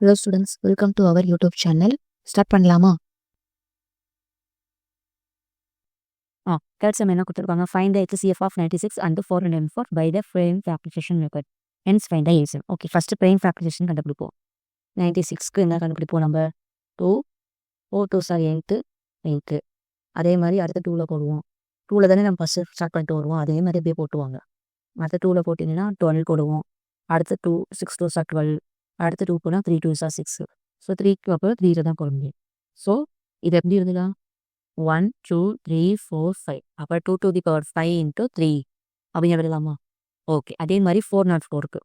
Hello students, welcome to our YouTube channel. Start பண்ணலாமா? Third sum என்ன கொடுத்துருக்காங்க, find the HCF of 96 and 404 by the frame factorization method. Hence find the LCM. Okay, first frame factorization கண்டுபிடிப்போம். 96க்கு என்ன கண்டுபிடிப்போம் நம்ம 2 4 2 sir 8 8. அதே மாதிரி அடுத்த 2ல போடுவோம். 2ல தானே நம்ம ஃபர்ஸ்ட் ஸ்டார்ட் பண்ணிட்டு வருவோம், அதே மாதிரி அப்படியே போட்டுவாங்க. அடுத்த 2ல போட்டிங்கன்னா 12 போடுவோம். அடுத்த 2 6 2 சார் 12. அடுத்த 2 போனால் 3 2 சார் 6. ஸோ 3க்கு அப்புறம் 3ல தான் போட முடியும். ஸோ இது எப்படி இருந்ததா 1 2 3 4 5. அப்போ 2 to the power 5 into 3 அப்படின்னு எழுதலாமா? ஓகே, அதே மாதிரி 404க்கு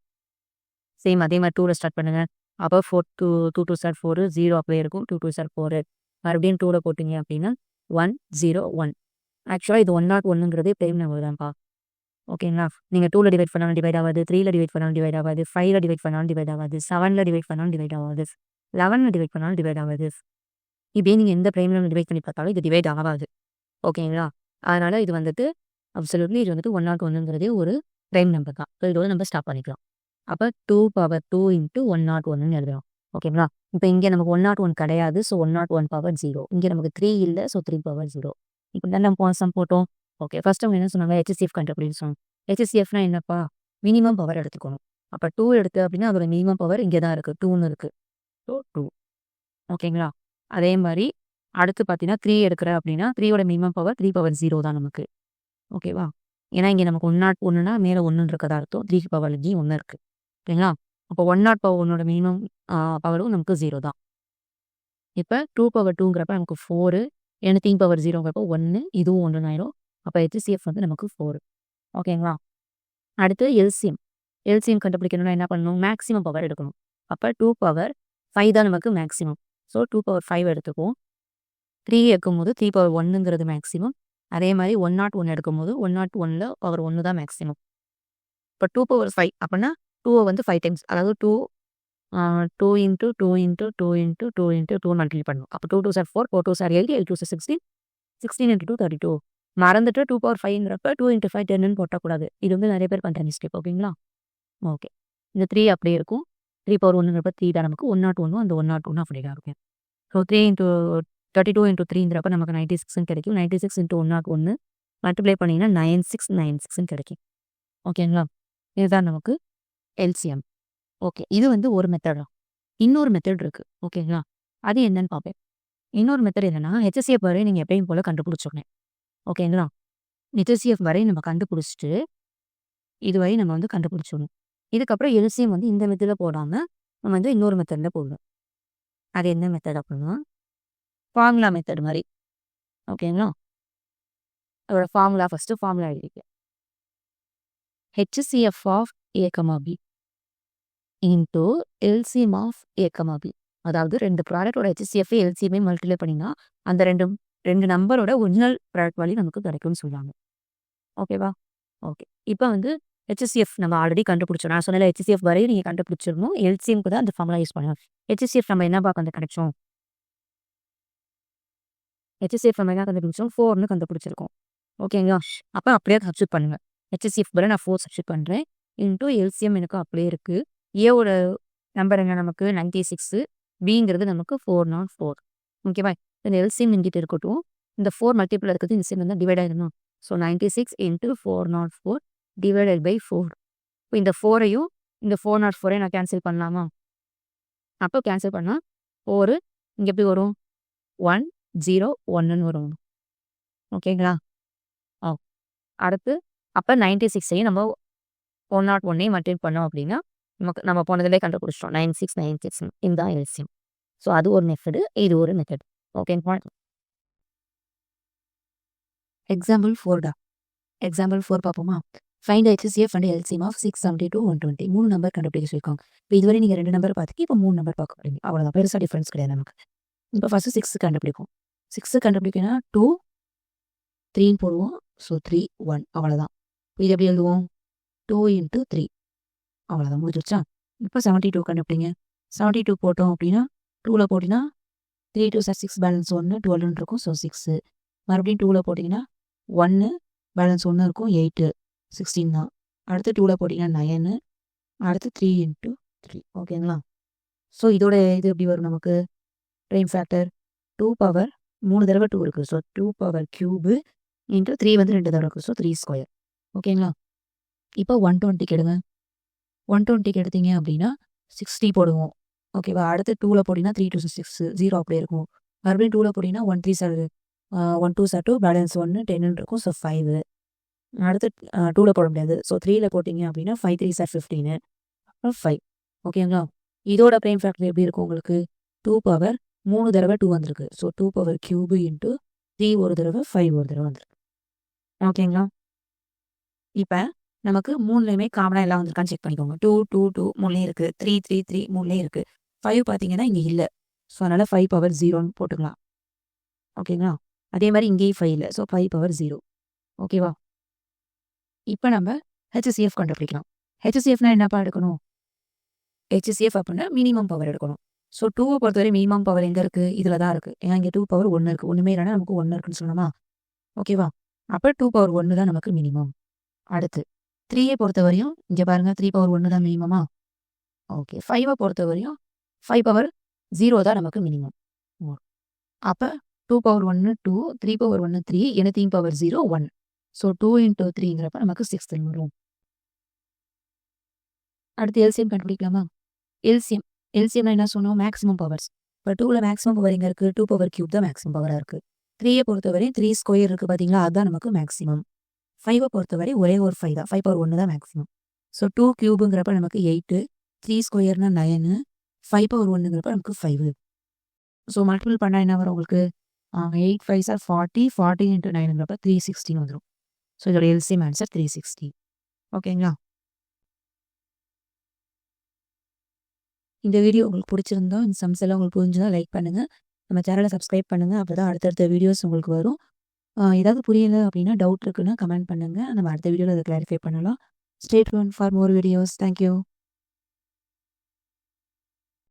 சேம் அதே மாதிரி 2ல ஸ்டார்ட் பண்ணுங்க. அப்போ 4 2 2 2 சார் 4 0 அப்படியே இருக்கும். 2 2 சார் 4 மறுபடியும் 2ல போட்டிங்க அப்படின்னா 1 0 1. ஆக்சுவலாக இது 101ங்கிறதே பிரைம் நம்பர் தான்ப்பா. ஓகேங்களா? நீங்கள் 2ல டிவைட் பண்ணாலும் டிவைட் ஆகாது, 3ல டிவைட் பண்ணாலும் டிவைட் ஆகாது, 5ல டிவைட் பண்ணாலும் டிவைட் ஆகாது, 7ல டிவைட் பண்ணாலும் டிவைட் ஆகாது, 11ல டிவைட் பண்ணாலும் டிவைட் ஆகாது. இப்படியே நீங்கள் எந்த பிரைம்ல டிவைட் பண்ணி பார்த்தாலும் இது டிவைட் ஆகாது. ஓகேங்களா? அதனால் இது வந்துட்டு அப்சல்யூட்லி இது வந்துட்டு 101ங்கிறதே ஒரு பிரைம் நம்பர் தான். ஸோ இதோட நம்ம ஸ்டாப் பண்ணிக்கலாம். அப்போ 2 power 2 into 101ன்னு எழுதுறோம். ஓகேங்களா? இப்போ இங்கே நமக்கு 101 கிடையாது. So 101 power 0. இங்கே நமக்கு 3 இல்லை. So 3 power 0. இப்போ தான் நம்ம சம் போட்டோம். ஓகே, ஃபர்ஸ்ட் அவங்க என்ன சொன்னாங்க, HCF கண்டுபிடிச்சு சொன்னாங்க. HCFனா என்னப்பா, மினிமம் பவர் எடுத்துக்கணும். அப்போ 2 எடுத்து அப்படின்னா அதோட மினிமம் பவர் இங்கே தான் இருக்குது, 2ன்னு இருக்குது. ஸோ 2. ஓகேங்களா? அதே மாதிரி அடுத்து பார்த்தீங்கன்னா 3 எடுக்கிற அப்படின்னா 3யோட மினிமம் பவர் 3 power 0 தான் நமக்கு. ஓகேவா? ஏன்னா இங்கே நமக்கு 101னா மேலே 1 இருக்கதா அர்த்தம். 3 power 1 இருக்குது. ஓகேங்களா? அப்போ 101 மினிமம் பவரும் நமக்கு 0 தான். இப்போ 2 power 2ங்கிறப்ப நமக்கு 4, ஏன்னா 3 power 0ங்கிறப்ப 1, இதுவும் 1 ஆயிரும். அப்போ HCF வந்து நமக்கு 4. ஓகேங்களா? அடுத்து எல்சிஎம் கண்டுபிடிக்கணும்னா என்ன பண்ணணும், மேக்ஸிமம் பவர் எடுக்கணும். அப்போ 2 power 5 தான் நமக்கு மேக்ஸிமம். ஸோ 2 power 5 எடுத்துக்குவோம். 3 எடுக்கும்போது 3 power 1ங்கிறது மேக்ஸிமம். அதே மாதிரி 101 எடுக்கும்போது 101ல் பவர் 1 தான் மேக்ஸிமம். இப்போ 2 power 5 அப்படின்னா 2 வந்து 5 டைம்ஸ், அதாவது 2 2 into 2 into 2 into 2 into 2 multiply பண்ணணும். அப்போ 2 2 சார் 4 4 2 சார் 8 8 2 சார் 16 16 into 2 32. மறந்துட்டு 2 power 5ங்கிறப்ப 2 into 5 10ன்னு போட்டக்கூடாது. இது வந்து நிறைய பேர் பண்ணுற மிஸ்டேக். ஓகேங்களா? ஓகே, இந்த 3 அப்படியே இருக்கும். 3 power 1ங்கிறப்ப 3 தான் நமக்கு. 101 அந்த 101 அப்படியே தான் இருக்கும். ஸோ 3 into 32 into 3ங்கிறப்ப நமக்கு 96ன்னு கிடைக்கும். 96 into 101 மல்டிப்ளை பண்ணிங்கன்னா 9696ன்னு கிடைக்கும். ஓகேங்களா? இதுதான் நமக்கு எல்சிஎம். ஓகே, இது வந்து ஒரு மெத்தட் தான். இன்னொரு மெத்தட் இருக்குது. ஓகேங்களா? அது என்னன்னு பார்ப்பேன். இன்னொரு மெத்தட் என்னன்னா, HCF வரை நீங்கள் எப்பயும் போல் கண்டுபிடிச்சிடணும். ஓகேங்களா? HCF வரை நம்ம கண்டுபிடிச்சிட்டு இதுவரை நம்ம வந்து கண்டுபிடிச்சிடணும். இதுக்கப்புறம் எல்சிஎம் வந்து இந்த மெத்தடில் போடாமல் நம்ம வந்து இன்னொரு மெத்தடில் போடணும். அது என்ன மெத்தட் அப்படின்னா, ஃபார்முலா மெத்தட் மாதிரி. ஓகேங்களா? அதோட ஃபார்முலா ஃபஸ்ட்டு ஃபார்முலா எழுதிக்க. HCF of A, B into LCM of A, B. அதாவது ரெண்டு ப்ராடக்டோட HCF LCM மல்டிப்ளை பண்ணினா அந்த ரெண்டு நம்பரோட ஒரிஜினல் ப்ராடக்ட் வேல்யூ நமக்கு கிடைக்கும்னு சொல்லுவாங்க. ஓகேவா? ஓகே, இப்போ வந்து HCF நம்ம ஆல்ரெடி கண்டுபிடிச்சோம். நான் சொன்ன HCF வரையும் நீங்கள் கண்டுபிடிச்சிடணும். LCMக்கு தான் அந்த ஃபார்முலா யூஸ் பண்ணுவோம். HCF நம்ம என்ன பார்க்க கிடைச்சோம், HCF நம்ம என்ன கண்டுபிடிச்சோம், 4ன்னு கண்டுபிடிச்சிருக்கோம். ஓகேங்களா? அப்போ அப்படியே சப்ஸ்டியூட் பண்ணுங்க. HCF வரை நான் 4 சப்ஸ்டியூட் பண்ணுறேன். இன்டூ LCM எனக்கு அப்படியே இருக்குது. ஏவோட நம்பர் என்ன நமக்கு 96, பிங்கிறது நமக்கு 404. ஓகேவா? இந்த LCM இங்கிட்ட இருக்கட்டும். இந்த 4 மல்டிபிள் இருக்கிறது இந்த சைடு வந்து டிவைட் ஆகிடணும். So 96 into 404 divided by 4. இப்போ இந்த 4ஐயும் இந்த 404ஐயும் நான் கேன்சல் பண்ணலாமா? அப்போ கேன்சல் பண்ணால் 4 இங்கே எப்படி வரும், 1 0 1ன்னு வரும். ஓகேங்களா? அடுத்து அப்போ 96ஐயும் நம்ம 101ஐயும் மல்டிப்ளை பண்ணோம் அப்படின்னா நம்ம போனதிலே கண்டுபிடிச்சிட்டோம் 9696. இதுதான் எல்சிஎம். ஸோ அது ஒரு மெத்தடு, இது ஒரு மெத்தட். ஓகேங்களா? எக்ஸாம்பிள் 4 எக்ஸாம்பிள் 4 பார்ப்போமா? Find HCF and LCM of 672 120. 3 number கண்டுபிடிக்க சொல்லியிருக்காங்க. இப்போ இதுவரை நீங்கள் 2 நம்பர் பார்த்துட்டு இப்போ 3 நம்பர் பார்க்க போறீங்க. அவ்வளோதான், பெருசாக டிஃப்ரென்ஸ் கிடையாது நமக்கு. இப்போ ஃபஸ்ட்டு 6 கண்டுபிடிப்போம். 6 கண்டுபிடிக்கனா 2 3ன்னு போடுவோம். ஸோ 3 1 அவ்வளோதான். இது எப்படி எழுதுவோம், 2 into 3 அவ்வளோதான், முடிஞ்சிருச்சா? இப்போ 72 கண்டுபிடிங்க. 72 போட்டோம் அப்படின்னா 2ல போட்டிங்கன்னா 3 2 சார் 6 பேலன்ஸ் 1 12 இருக்கும். ஸோ 6 மறுபடியும் 2ல போட்டிங்கன்னா 1 பேலன்ஸ் 1 இருக்கும், 8 16 தான். அடுத்து 2ல போட்டிங்கன்னா 9, அடுத்து 3 into 3. ஓகேங்களா? ஸோ இதோட இது எப்படி வரும் நமக்கு ப்ரைம் ஃபேக்டர் 2 பவர் 3 தடவை 2 இருக்குது. ஸோ 2 பவர் கியூபு இன்ட்டு 3 வந்து 2 தடவை இருக்குது. So 3 square. ஓகேங்களா? இப்போ 120க்கு எடுங்க. 120க்கு எடுத்தீங்க அப்படின்னா 60 போடுவோம். ஓகேவா? அடுத்து 2ல போட்டிங்கன்னா 3 2 6 0 அப்படியே இருக்கும். மறுபடியும் 2ல போட்டிங்கன்னா 1 3 சார் 1 2 சார் 2 பேலன்ஸ் 1 10 இருக்கும். ஸோ 5 அடுத்து 2ல போட முடியாது. ஸோ 3ல போட்டிங்க அப்படின்னா 5 3 சார் 15 அப்புறம் 5. ஓகேங்களா? இதோட ப்ரைம் ஃபேக்டர் எப்படி இருக்கும் உங்களுக்கு 2 பவர் 3 தடவை 2 வந்திருக்கு. ஸோ 2 பவர் கியூபு இன்ட்டு 3 ஒரு தடவை 5 ஒரு தடவை வந்திருக்கு. ஓகேங்களா? இப்போ நமக்கு 3லையுமே காமனாக எல்லாம் வந்திருக்கான்னு செக் பண்ணிக்கோங்க. 2 2 2 3லேயும் இருக்குது. 3 3 3 3லேயும் இருக்குது. 5 பார்த்தீங்கன்னா இங்கே இல்லை. ஸோ அதனால் 5 பவர் 0ன்னு போட்டுக்கலாம். ஓகேங்களா? அதே மாதிரி இங்கேயும் 5 இல்லை. So 5 power 0. ஓகேவா? இப்போ நம்ம ஹெச்சிஎஃப் கண்டுபிடிக்கலாம். ஹெச்சிஎஃப்னா என்னப்பா எடுக்கணும்? ஹெச்சிஎஃப் அப்படின்னா மினிமம் பவர் எடுக்கணும். ஸோ 2வை பொறுத்தவரை மினிமம் பவர் எங்கே இருக்குது? இதில் தான் இருக்குது. ஏன்னா இங்கே 2 பவர் 1 இருக்குது. ஒன்றுமே இல்லைன்னா நமக்கு 1 இருக்குன்னு சொன்னோமா? ஓகேவா? அப்போ 2 பவர் 1 தான் நமக்கு மினிமம். அடுத்து 3யை பொறுத்தவரையும் இங்கே பாருங்கள் 3 பவர் 1 தான் மினிமமா? ஓகே. 5வை பொறுத்தவரையும் 5 பவர் 0 தான் நமக்கு மினிமம். அப்போ 2 power 1 2 3 power 1 3 anything power 0 1. So 2 into 3ங்கிறப்ப நமக்கு 6 வரும். அடுத்து எல்சிஎம் கண்டுபிடிக்கலாமா? எல்சிஎம்னா என்ன சொன்னோம்? Maximum powers. இப்போ 2ல மேக்ஸிமம் பவர் எங்கே இருக்குது? 2 பவர் கியூப் தான் மேக்ஸிமம் பவராக இருக்குது. 3யை பொறுத்தவரை 3 ஸ்கொயர் இருக்குது பார்த்தீங்களா? அதுதான் நமக்கு மேக்ஸிமம். 5வை பொறுத்தவரை ஒரே ஒரு 5 தான். 5 பவர் 1 தான் மேக்ஸிமம். ஸோ 2 கியூபுங்கிறப்ப நமக்கு 8 3 ஸ்கொயர்னா 9 5 பவர் 1ங்கிறப்ப நமக்கு 5. ஸோ மல்டிபிள் பண்ணால் என்ன வரும் உங்களுக்கு? 8 5 சார் 40 40 இன்ட்டு 9ங்கிறப்ப 316 வந்துடும். ஸோ இதோட எல்சிஎம் ஆன்சர் 360. ஓகேங்களா? இந்த வீடியோ உங்களுக்கு பிடிச்சிருந்தா இந்த சம்ஸ் எல்லாம் உங்களுக்கு புரிஞ்சுதான் லைக் பண்ணுங்கள். நம்ம சேனலை சப்ஸ்கிரைப் பண்ணுங்கள். அப்போ தான் அடுத்தடுத்த வீடியோஸ் உங்களுக்கு வரும். ஏதாவது புரியலை அப்படின்னா டவுட் இருக்குன்னா கமெண்ட் பண்ணுங்கள். நம்ம அடுத்த வீடியோவில் அதை கிளாரிஃபை பண்ணலாம். Stay tune for more videos. Thank you.